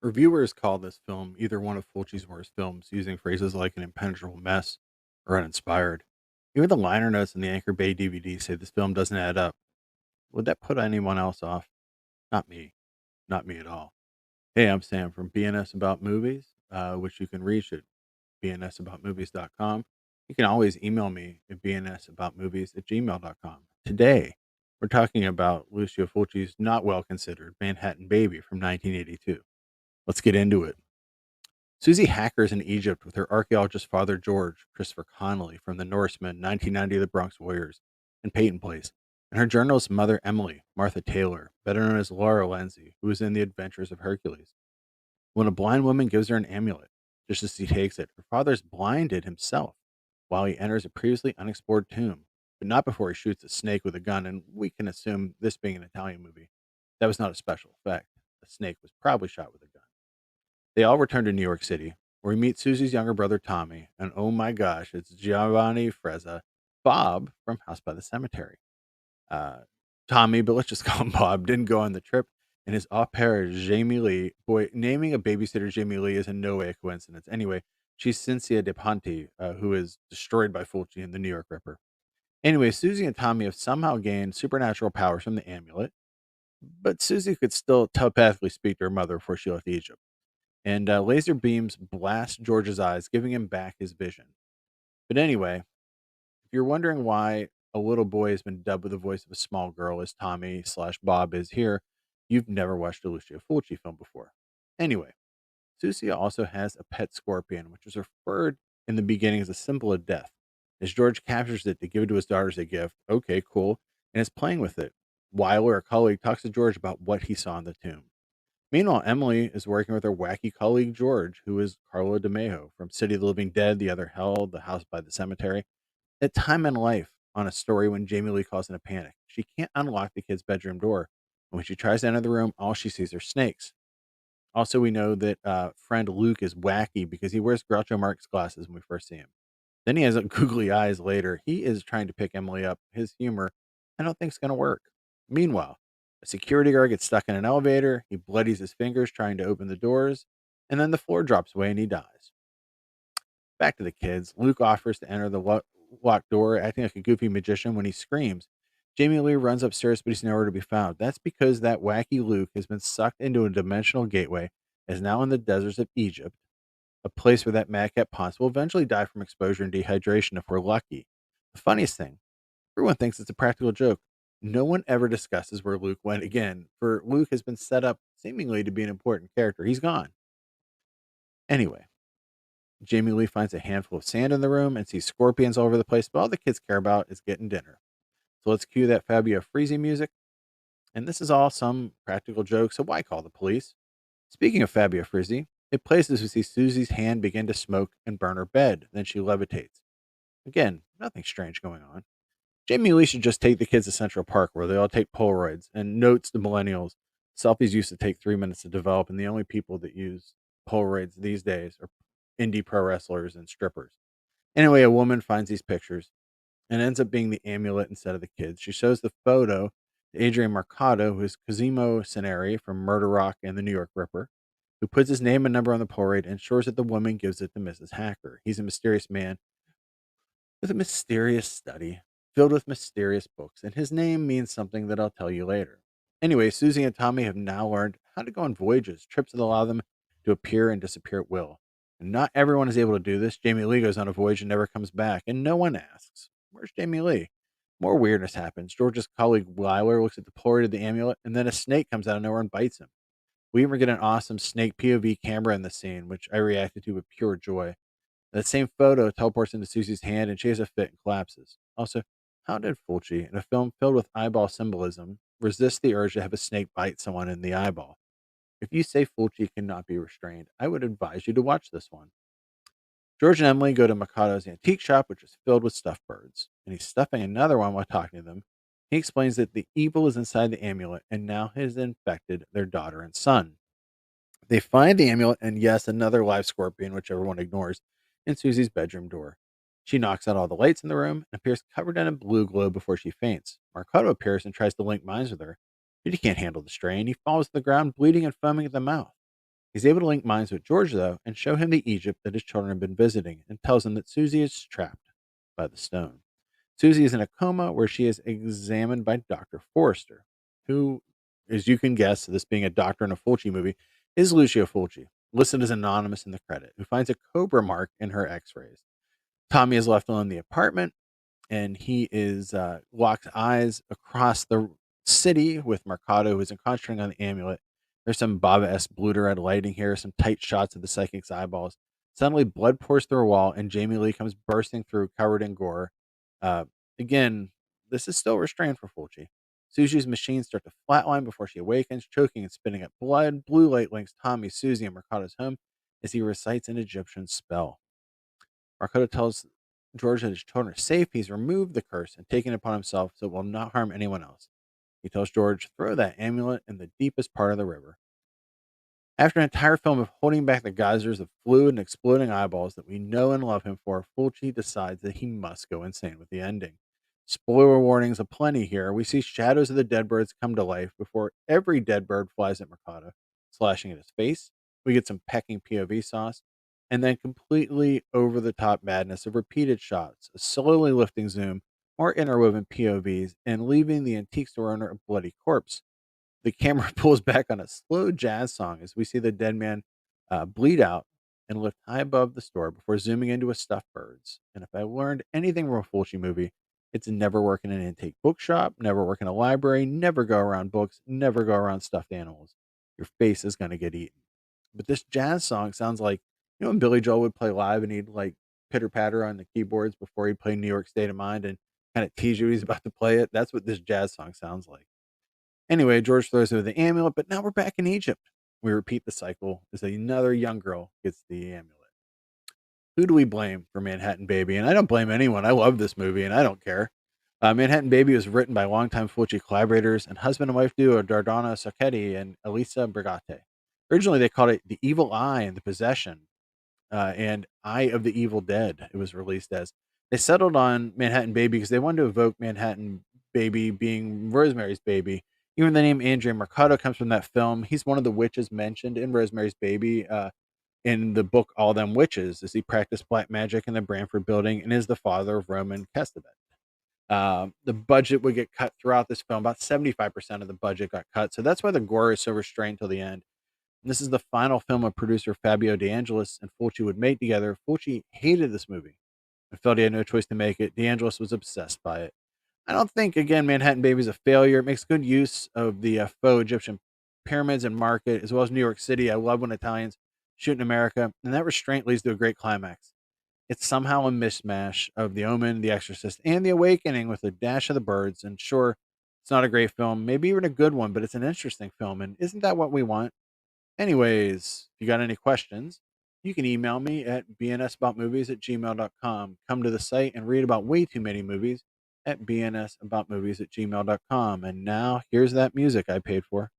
Reviewers call this film either one of Fulci's worst films, using phrases like an impenetrable mess or uninspired. Even the liner notes in the Anchor Bay DVD say this film doesn't add up. Would that put anyone else off? Not me. Not me at all. Hey, I'm Sam from BNS About Movies, which you can reach at bnsaboutmovies.com. You can always email me at bnsaboutmovies@gmail.com. Today, we're talking about Lucio Fulci's not well considered Manhattan Baby from 1982. Let's get into it. Susie hackers in Egypt with her archaeologist father George, Christopher Connolly from The Norsemen, 1990 The Bronx Warriors, and Peyton Place, and her journalist mother Emily, Martha Taylor, better known as Laura Lindsay, who was in The Adventures of Hercules. When a blind woman gives her an amulet, just as she takes it, her father is blinded himself while he enters a previously unexplored tomb, but not before he shoots a snake with a gun, and we can assume, this being an Italian movie, that was not a special effect. The snake was probably shot with a gun. They all return to New York City, where we meet Susie's younger brother Tommy, and oh my gosh, it's Giovanni Frezza, Bob from House by the Cemetery. Uh, Tommy, but let's just call him Bob, didn't go on the trip, and his au pair is Jamie Lee. Boy, naming a babysitter Jamie Lee is in no way a coincidence. Anyway, she's Cynthia De Ponte, who is destroyed by Fulci in the New York Ripper. Anyway, Susie and Tommy have somehow gained supernatural powers from the amulet, but Susie could still telepathically speak to her mother before she left Egypt, and laser beams blast George's eyes, giving him back his vision. But anyway, if you're wondering why a little boy has been dubbed with the voice of a small girl as Tommy slash Bob is here, you've never watched a Lucio Fulci film before. Anyway, Susie also has a pet scorpion, which is referred in the beginning as a symbol of death. As George captures it to give it to his daughter as a gift, okay, cool, and is playing with it. Weiler, a colleague, talks to George about what he saw in the tomb. Meanwhile, Emily is working with her wacky colleague George, who is Carlo DeMeo from City of the Living Dead, The Other Hell, The House by the Cemetery. At time in life on a story when Jamie Lee calls in a panic. She can't unlock the kid's bedroom door. And when she tries to enter the room, all she sees are snakes. Also, we know that friend Luke is wacky because he wears Groucho Marx glasses when we first see him. Then he has googly eyes later. He is trying to pick Emily up. His humor, I don't think, is going to work. Meanwhile, a security guard gets stuck in an elevator. He bloodies his fingers trying to open the doors, and then the floor drops away and he dies. Back to the kids. Luke offers to enter the locked door, acting like a goofy magician when he screams. Jamie Lee runs upstairs, but he's nowhere to be found. That's because that wacky Luke has been sucked into a dimensional gateway, is now in the deserts of Egypt, a place where that madcap Ponce will eventually die from exposure and dehydration if we're lucky. The funniest thing, everyone thinks it's a practical joke. No one ever discusses where Luke went again, for Luke has been set up seemingly to be an important character. He's gone. Anyway, Jamie Lee finds a handful of sand in the room and sees scorpions all over the place, but all the kids care about is getting dinner. So let's cue that Fabio Freezy music. And this is all some practical joke, so why call the police? Speaking of Fabio Frizzi, it plays as we see Susie's hand begin to smoke and burn her bed. Then she levitates. Again, nothing strange going on. Jamie Lee should just take the kids to Central Park where they all take Polaroids and notes to millennials. Selfies used to take 3 minutes to develop, and the only people that use Polaroids these days are indie pro wrestlers and strippers. Anyway, a woman finds these pictures and ends up being the amulet instead of the kids. She shows the photo to Adrian Marcato, who is Cosimo Ceneri from Murder Rock and the New York Ripper, who puts his name and number on the Polaroid and ensures that the woman gives it to Mrs. Hacker. He's a mysterious man with a mysterious study filled with mysterious books, and his name means something that I'll tell you later. Anyway, Susie and Tommy have now learned how to go on voyages, trips that allow them to appear and disappear at will. And not everyone is able to do this. Jamie Lee goes on a voyage and never comes back, and no one asks, where's Jamie Lee? More weirdness happens. George's colleague Wyler looks at the Polaroid of the amulet, and then a snake comes out of nowhere and bites him. We even get an awesome snake POV camera in the scene, which I reacted to with pure joy. That same photo teleports into Susie's hand and she has a fit and collapses. Also, how did Fulci, in a film filled with eyeball symbolism, resist the urge to have a snake bite someone in the eyeball? If you say Fulci cannot be restrained, I would advise you to watch this one. George and Emily go to Mikado's antique shop, which is filled with stuffed birds, and he's stuffing another one while talking to them. He explains that the evil is inside the amulet and now has infected their daughter and son. They find the amulet and, yes, another live scorpion, which everyone ignores, in Susie's bedroom door. She knocks out all the lights in the room and appears covered in a blue glow before she faints. Marcato appears and tries to link minds with her, but he can't handle the strain. He falls to the ground, bleeding and foaming at the mouth. He's able to link minds with George, though, and show him the Egypt that his children have been visiting, and tells him that Susie is trapped by the stone. Susie is in a coma where she is examined by Dr. Forrester, who, as you can guess, this being a doctor in a Fulci movie, is Lucio Fulci, listed as anonymous in the credit, who finds a cobra mark in her x rays. Tommy is left alone in the apartment, and he is locks eyes across the city with Mercado, who isn't concentrating on the amulet. There's some Baba-esque blue red lighting here, some tight shots of the psychic's eyeballs. Suddenly, blood pours through a wall, and Jamie Lee comes bursting through, covered in gore. Uh, Again, this is still restrained for Fulci. Sushi's machines start to flatline before she awakens, choking and spitting up blood. Blue light links Tommy, Susie, and Mercado's home as he recites an Egyptian spell. Marcoto tells George that his children are safe. He's removed the curse and taken it upon himself so it will not harm anyone else. He tells George, throw that amulet in the deepest part of the river. After an entire film of holding back the geysers of fluid and exploding eyeballs that we know and love him for, Fulci decides that he must go insane with the ending. Spoiler warnings aplenty here. We see shadows of the dead birds come to life before every dead bird flies at Mercado, slashing at his face. We get some pecking POV sauce, and then completely over the top madness of repeated shots, a slowly lifting zoom, more interwoven POVs, and leaving the antique store owner a bloody corpse. The camera pulls back on a slow jazz song as we see the dead man bleed out and lift high above the store before zooming into a stuffed birds. And if I learned anything from a Fulci movie, it's never work in an antique bookshop, never work in a library, never go around books, never go around stuffed animals. Your face is going to get eaten. But this jazz song sounds like, when Billy Joel would play live and he'd like pitter patter on the keyboards before he'd play New York State of Mind and kind of tease you he's about to play it. That's what this jazz song sounds like. Anyway, George throws her the amulet, but now we're back in Egypt. We repeat the cycle as another young girl gets the amulet. Who do we blame for Manhattan Baby? And I don't blame anyone. I love this movie and I don't care. Manhattan Baby was written by longtime Fulci collaborators and husband and wife duo Dardana Sacchetti and Elisa Brigate. Originally, they called it The Evil Eye and the Possession, and Eye of the Evil Dead. It was released as. They settled on Manhattan Baby because they wanted to evoke Manhattan Baby being Rosemary's Baby. Even the name Andrea Mercado comes from that film. He's one of the witches mentioned in Rosemary's Baby in the book All Them Witches, as he practiced black magic in the Branford building and is the father of Roman Kestevet. The budget would get cut throughout this film. About 75% of the budget got cut. So that's why the gore is so restrained till the end. And this is the final film of producer Fabio De Angelis and Fulci would make together. Fulci hated this movie and felt he had no choice to make it. De Angelis was obsessed by it. I don't think, again, Manhattan Baby is a failure. It makes good use of the faux Egyptian pyramids and market, as well as New York City. I love when Italians shoot in America, and that restraint leads to a great climax. It's somehow a mishmash of The Omen, The Exorcist, and The Awakening with a dash of the birds. And sure, it's not a great film, maybe even a good one, but it's an interesting film. And isn't that what we want? Anyways, if you got any questions, you can email me at bnsaboutmovies@gmail.com. Come to the site and read about way too many movies at bnsaboutmovies@gmail.com. And now here's that music I paid for.